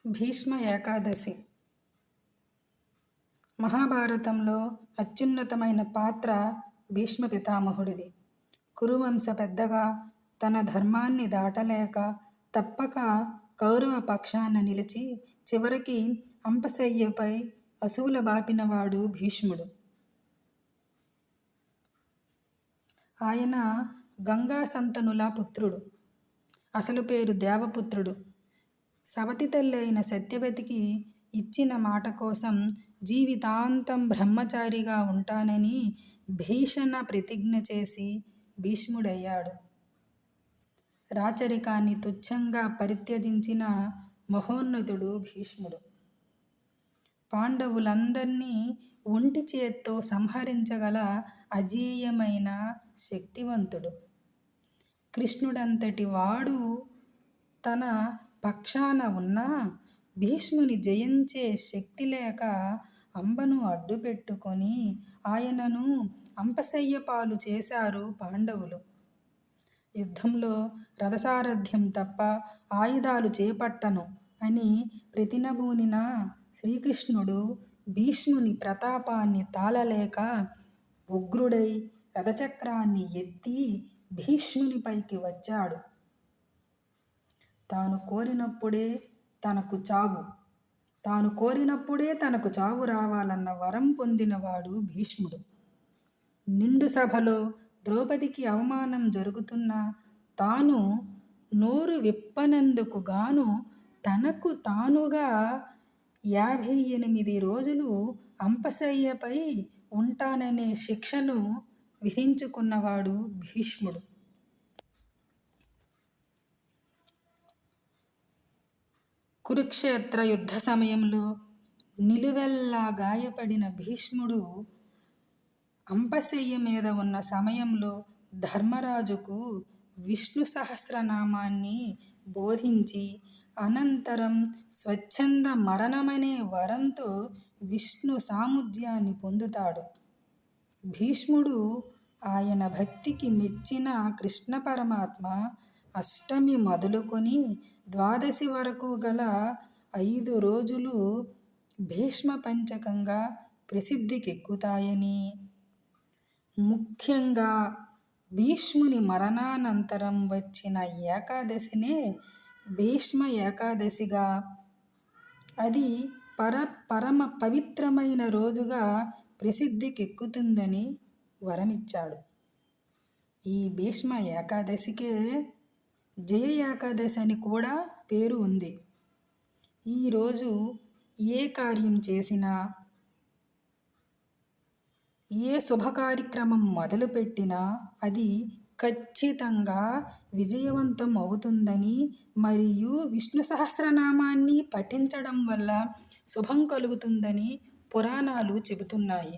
భీష్మ ఏకాదశి మహాభారతంలో అత్యున్నతమైన పాత్ర భీష్మ పితామహుడిది. కురువంశ పెద్దగా తన ధర్మాన్ని దాటలేక తప్పక కౌరవ పక్షాన నిలిచి చివరికి అంపశయ్యపై అసువుల బాపినవాడు భీష్ముడు. ఆయన గంగా సంతనుల పుత్రుడు. అసలు పేరు దేవపుత్రుడు. సవతి తల్లి అయిన సత్యవతికి ఇచ్చిన మాట కోసం జీవితాంతం బ్రహ్మచారిగా ఉంటానని భీషణ ప్రతిజ్ఞ చేసి భీష్ముడయ్యాడు. రాచరికాన్ని తుచ్చంగా పరిత్యజించిన మహోన్నతుడు భీష్ముడు. పాండవులందర్నీ ఒంటి చేత్తో సంహరించగల అజేయమైన శక్తివంతుడు. కృష్ణుడంతటి వాడు తన పక్షాన ఉన్నా భీష్ముని జయించే శక్తి లేక అంబను అడ్డుపెట్టుకొని ఆయనను అంపశయ్య పాలు చేశారు పాండవులు. యుద్ధంలో రథసారథ్యం తప్ప ఆయుధాలు చేపట్టను అని ప్రతినబూనిన శ్రీకృష్ణుడు భీష్ముని ప్రతాపాన్ని తాళలేక ఉగ్రుడై రథచక్రాన్ని ఎత్తి భీష్మునిపైకి వచ్చాడు. తాను కోరినప్పుడే తనకు చావు రావాలన్న వరం పొందినవాడు భీష్ముడు. నిండు సభలో ద్రౌపదికి అవమానం జరుగుతున్నా తాను నోరు విప్పనందుకు గాను తనకు తానుగా 58 రోజులు అంపశయ్యపై ఉంటాననే శిక్షను విధించుకున్నవాడు భీష్ముడు. కురుక్షేత్ర యుద్ధ సమయంలో నిలువెల్లా గాయపడిన భీష్ముడు అంపశయ్య మీద ఉన్న సమయంలో ధర్మరాజుకు విష్ణు సహస్రనామాన్ని బోధించి అనంతరం స్వచ్ఛంద మరణమనే వరంతో విష్ణు సాముధ్యాన్ని పొందుతాడు. భీష్ముడు ఆయన భక్తికి మెచ్చిన కృష్ణ పరమాత్మ అష్టమి మొదలుకొని ద్వాదశి వరకు గల 5 రోజులు భీష్మ పంచకంగా ప్రసిద్ధికెక్కుతాయని, ముఖ్యంగా భీష్ముని మరణానంతరం వచ్చిన ఏకాదశినే భీష్మ ఏకాదశిగా, అది పరమ పవిత్రమైన రోజుగా ప్రసిద్ధికెక్కుతుందని వరమిచ్చాడు. ఈ భీష్మ ఏకాదశికే జయ ఏకాదశి అని కూడా పేరు ఉంది. ఈరోజు ఏ కార్యం చేసినా, ఏ శుభకార్యక్రమం మొదలుపెట్టినా అది ఖచ్చితంగా విజయవంతం అవుతుందని మరియు విష్ణు సహస్రనామాన్ని పఠించడం వల్ల శుభం కలుగుతుందని పురాణాలు చెబుతున్నాయి.